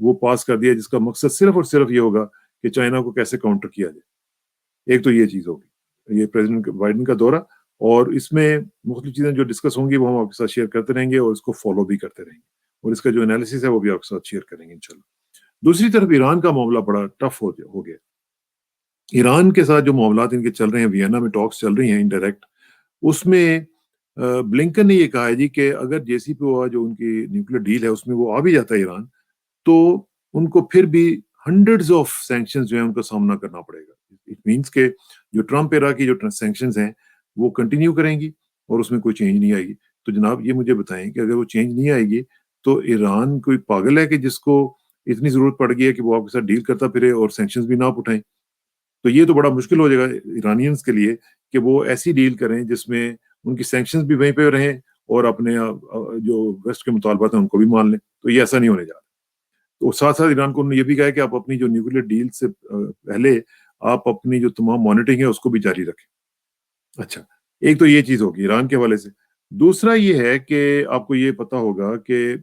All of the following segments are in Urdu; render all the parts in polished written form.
وہ پاس کر دیا جس کا مقصد صرف اور صرف یہ ہوگا کہ چائنا کو کیسے کاؤنٹر کیا جائے. ایک تو یہ چیز ہوگی یہ پریزیڈنٹ بائیڈن کا دورہ, اور اس میں مختلف چیزیں جو ڈسکس ہوں گی وہ ہم آپ کے ساتھ شیئر کرتے رہیں گے اور اس کو فالو بھی کرتے رہیں گے, اور اس کا جو انالیسس ہے وہ بھی آپ کے ساتھ شیئر کریں گے انشاءاللہ. دوسری طرف ایران کا معاملہ بڑا ٹف ہو گیا. ایران کے ساتھ جو معاملات ان کے چل رہے ہیں, وینا میں ٹاکس چل رہی ہیں انڈائریکٹ, اس میں بلنکن نے یہ کہا ہے جی کہ اگر جے سی پی او جو ان کی نیوکلیر ڈیل ہے اس میں وہ آ بھی جاتا ہے ایران, تو ان کو پھر بھی ہنڈریڈز آف سینکشنز جو ہیں ان کا سامنا کرنا پڑے گا. اٹ مینس کہ جو ٹرمپ ایرا کی جو سینکشنز ہیں وہ کنٹینیو کریں گی اور اس میں کوئی چینج نہیں آئے گی. تو جناب یہ مجھے بتائیں کہ اگر وہ چینج نہیں آئے گی تو ایران کوئی پاگل ہے کہ جس کو اتنی ضرورت پڑ گئی ہے کہ وہ آپ کے ساتھ ڈیل کرتا پھرے اور سینکشنز بھی نہ آپ اٹھائیں؟ تو یہ تو بڑا مشکل ہو جائے گا ایرانینز کے لیے کہ وہ ایسی ڈیل کریں جس میں ان کی سینکشنز بھی وہیں پہ رہیں اور اپنے جو ویسٹ کے مطالبات ہیں ان کو بھی مان لیں. تو یہ ایسا نہیں ہونے جا رہا. تو ساتھ ساتھ ایران کو انہوں نے یہ بھی کہا کہ آپ اپنی جو نیوکلیر ڈیل سے پہلے آپ اپنی جو تمام مانیٹرنگ ہے اس کو بھی جاری رکھیں. اچھا, ایک تو یہ چیز ہوگی ایران کے حوالے سے. دوسرا یہ ہے کہ آپ کو یہ پتا ہوگا کہ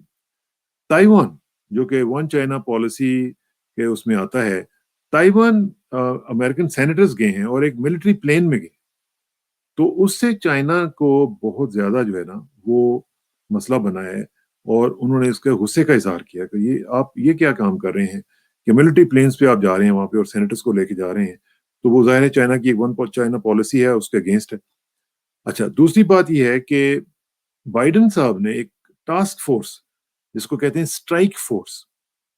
تائیوان جو کہ ون چائنا پالیسی کے اس میں آتا ہے, تائیوان امریکن سینیٹرز گئے ہیں اور ایک ملٹری پلین میں گئے, تو اس سے چائنا کو بہت زیادہ جو ہے نا وہ مسئلہ بنا ہے, اور انہوں نے اس کے غصے کا اظہار کیا کہ یہ آپ یہ کیا کام کر رہے ہیں کہ ملٹری پلینز پہ آپ جا رہے ہیں وہاں پہ اور سینیٹرز کو لے کے جا رہے ہیں. تو وہ ظاہر ہے چائنا کی ایک ون چائنا پالیسی ہے اس کے اگینسٹ ہے. اچھا, دوسری بات یہ ہے کہ بائیڈن صاحب نے ایک ٹاسک فورس جس کو کہتے ہیں اسٹرائک فورس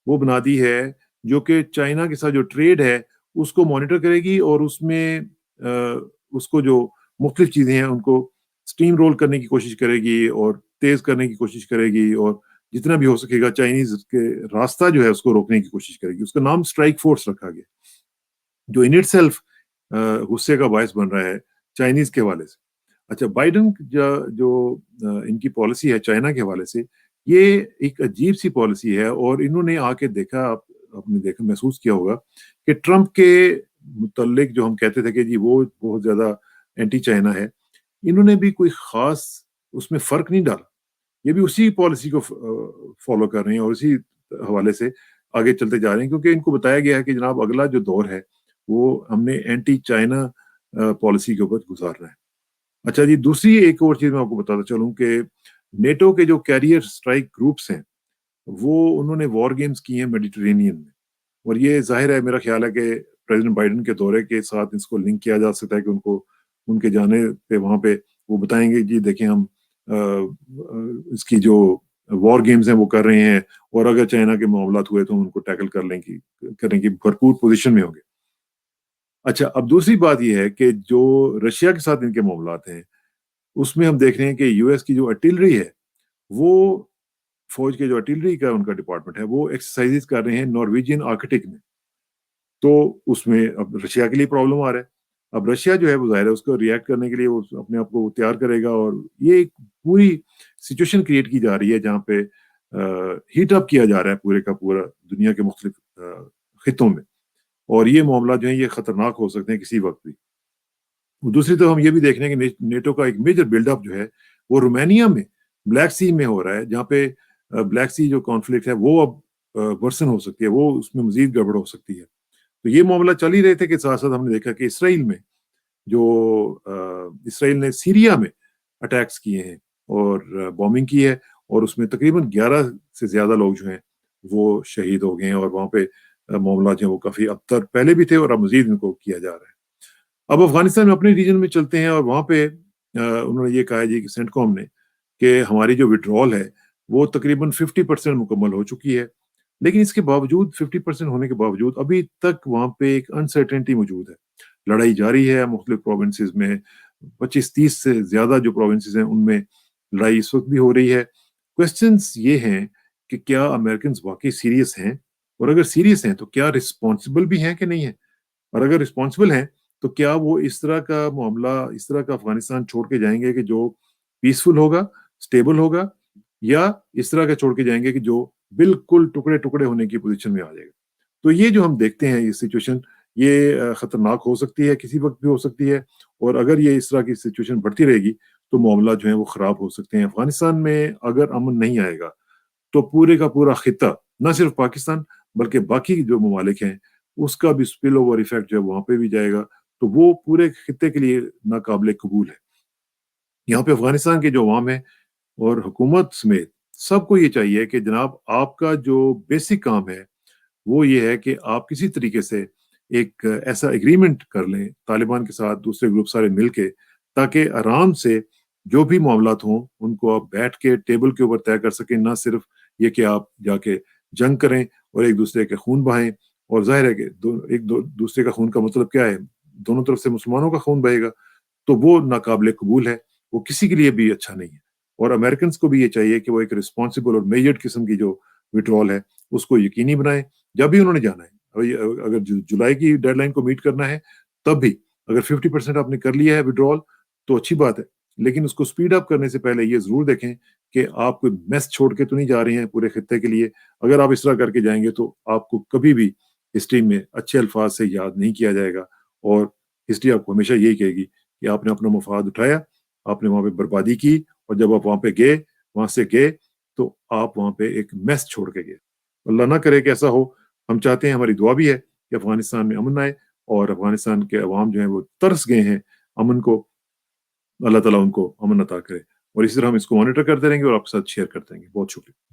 وہ بنا دی ہے, جو کہ چائنا کے ساتھ جو ٹریڈ ہے اس کو مانیٹر کرے گی اور اس میں اس کو جو مختلف چیزیں ہیں ان کو اسٹیم رول کرنے کی کوشش کرے گی اور تیز کرنے کی کوشش کرے گی, اور جتنا بھی ہو سکے گا چائنیز کے راستہ جو ہے اس کو روکنے کی کوشش کرے گی. اس کا نام اسٹرائک فورس رکھا گیا, جو ان اٹ سیلف غصے کا باعث بن رہا ہے چائنیز کے حوالے سے. اچھا, بائیڈن جو ان کی پالیسی ہے چائنا کے حوالے سے, یہ ایک عجیب سی پالیسی ہے, اور انہوں نے آ کے دیکھا, آپ نے دیکھا محسوس کیا ہوگا کہ ٹرمپ کے متعلق جو ہم کہتے تھے کہ جی وہ بہت زیادہ اینٹی چائنا ہے, انہوں نے بھی کوئی خاص اس میں فرق نہیں ڈالا. یہ بھی اسی پالیسی کو فالو کر رہے ہیں اور اسی حوالے سے آگے چلتے جا رہے ہیں, کیونکہ ان کو بتایا گیا ہے کہ جناب اگلا جو دور ہے وہ ہم نے اینٹی چائنا پالیسی کے اوپر گزارنا ہے. اچھا جی, دوسری ایک اور چیز میں آپ کو بتاتا چلوں کہ نیٹو کے جو کیریئر اسٹرائک گروپس ہیں وہ انہوں نے وار گیمز کی ہیں میڈیٹرینین میں, اور یہ ظاہر ہے میرا خیال ہے کہ پریزیڈنٹ بائیڈن کے دورے کے ساتھ اس کو لنک کیا جا سکتا ہے کہ ان کو ان کے جانے پہ وہاں پہ وہ بتائیں گے جی دیکھیں ہم اس کی جو وار گیمز ہیں وہ کر رہے ہیں, اور اگر چائنا کے معاملات ہوئے تو ان کو ٹیکل کرنے کی بھرپور پوزیشن میں ہوں گے. اچھا, اب دوسری بات یہ ہے کہ جو رشیا کے ساتھ ان کے معاملات ہیں اس میں ہم دیکھ رہے ہیں کہ یو ایس کی جو ارٹلری ہے وہ فوج کے جو ارٹلری کا ان کا ڈپارٹمنٹ ہے وہ ایکسرسائز کر رہے ہیں نارویجین آرکٹک میں. تو اس میں اب رشیا کے لیے پرابلم آ رہا ہے. اب رشیا جو ہے وہ ظاہر ہے اس کو ریئیکٹ کرنے کے لیے وہ اپنے آپ کو تیار کرے گا, اور یہ ایک پوری سچویشن کریٹ کی جا رہی ہے جہاں پہ ہیٹ اپ کیا جا رہا ہے پورے کا پورا دنیا کے مختلف خطوں میں, اور یہ معاملات جو ہیں یہ خطرناک ہو سکتے ہیں کسی وقت بھی. دوسری طرف ہم یہ بھی دیکھ رہے ہیں کہ نیٹو کا ایک میجر بلڈ اپ جو ہے وہ رومانیہ میں بلیک سی میں ہو رہا ہے, جہاں پہ بلیک سی جو کانفلکٹ ہے وہ اب ورسن ہو سکتی ہے, وہ اس میں مزید گڑبڑ ہو سکتی ہے. تو یہ معاملہ چل ہی رہے تھے کہ ساتھ ساتھ ہم نے دیکھا کہ اسرائیل میں جو اسرائیل نے سیریا میں اٹیکس کیے ہیں اور بومبنگ کی ہے, اور اس میں تقریباً 11 سے زیادہ لوگ جو ہیں وہ شہید ہو گئے ہیں, اور وہاں پہ معاملات جو ہیں وہ کافی ابتر پہلے بھی تھے اور اب مزید ان کو کیا جا رہا ہے. اب افغانستان میں اپنے ریجن میں چلتے ہیں, اور وہاں پہ انہوں نے یہ کہا جی کہ سینٹ کام نے کہ ہماری جو وڈرول ہے وہ تقریباً 50% مکمل ہو چکی ہے, لیکن اس کے باوجود 50% ہونے کے باوجود ابھی تک وہاں پہ ایک انسرٹینٹی موجود ہے. لڑائی جاری ہے مختلف پروونسز میں, 25-30 سے زیادہ جو پروونسز ہیں ان میں لڑائی اس وقت بھی ہو رہی ہے. کوسچنز یہ ہیں کہ کیا امریکنز واقعی سیریس ہیں, اور اگر سیریس ہیں تو کیا رسپانسبل بھی ہیں کہ نہیں ہیں, اور اگر رسپانسبل ہیں تو کیا وہ اس طرح کا معاملہ اس طرح کا افغانستان چھوڑ کے جائیں گے کہ جو پیسفل ہوگا, اسٹیبل ہوگا, یا اس طرح کا چھوڑ کے جائیں گے کہ جو بالکل ٹکڑے ٹکڑے ہونے کی پوزیشن میں آ جائے گا. تو یہ جو ہم دیکھتے ہیں یہ سچویشن یہ خطرناک ہو سکتی ہے, کسی وقت بھی ہو سکتی ہے, اور اگر یہ اس طرح کی سچویشن بڑھتی رہے گی تو معاملات جو ہیں وہ خراب ہو سکتے ہیں. افغانستان میں اگر امن نہیں آئے گا تو پورے کا پورا خطہ نہ صرف پاکستان بلکہ باقی جو ممالک ہیں اس کا بھی اسپل اوور ایفیکٹ جو ہے وہاں پہ بھی جائے گا، تو وہ پورے خطے کے لیے ناقابل قبول ہے۔ یہاں پہ افغانستان کے جو عوام ہے اور حکومت سمیت سب کو یہ چاہیے کہ جناب آپ کا جو بیسک کام ہے وہ یہ ہے کہ آپ کسی طریقے سے ایک ایسا ایگریمنٹ کر لیں طالبان کے ساتھ، دوسرے گروپ سارے مل کے، تاکہ آرام سے جو بھی معاملات ہوں ان کو آپ بیٹھ کے ٹیبل کے اوپر طے کر سکیں، نہ صرف یہ کہ آپ جا کے جنگ کریں اور ایک دوسرے کے خون بہائیں۔ اور ظاہر ہے کہ دوسرے کا خون کا مطلب کیا ہے؟ دونوں طرف سے مسلمانوں کا خون بہے گا، تو وہ ناقابل قبول ہے، وہ کسی کے لیے بھی اچھا نہیں ہے۔ اور امریکنز کو بھی یہ چاہیے کہ وہ ایک رسپانسبل اور میجرڈ قسم کی جو وڈرال ہے اس کو یقینی بنائیں جب بھی انہوں نے جانا ہے۔ اگر جولائی کی ڈیڈ لائن کو میٹ کرنا ہے تب بھی اگر 50% آپ نے کر لیا ہے وڈرال تو اچھی بات ہے، لیکن اس کو سپیڈ اپ کرنے سے پہلے یہ ضرور دیکھیں کہ آپ کوئی میس چھوڑ کے تو نہیں جا رہے ہیں پورے خطے کے لیے۔ اگر آپ اس طرح کر کے جائیں گے تو آپ کو کبھی بھی ہسٹری میں اچھے الفاظ سے یاد نہیں کیا جائے گا، اور ہسٹری آپ کو ہمیشہ یہی کہے گی کہ آپ نے اپنا مفاد اٹھایا، آپ نے وہاں پہ بربادی کی، اور جب آپ وہاں پہ گئے، وہاں سے گئے تو آپ وہاں پہ ایک میس چھوڑ کے گئے۔ اللہ نہ کرے کہ ایسا ہو۔ ہم چاہتے ہیں، ہماری دعا بھی ہے کہ افغانستان میں امن آئے، اور افغانستان کے عوام جو ہیں وہ ترس گئے ہیں امن کو، اللہ تعالیٰ ان کو امن عطا کرے۔ اور اسی طرح ہم اس کو مانیٹر کرتے رہیں گے اور آپ کے ساتھ شیئر کرتے رہیں گے۔ بہت شکریہ۔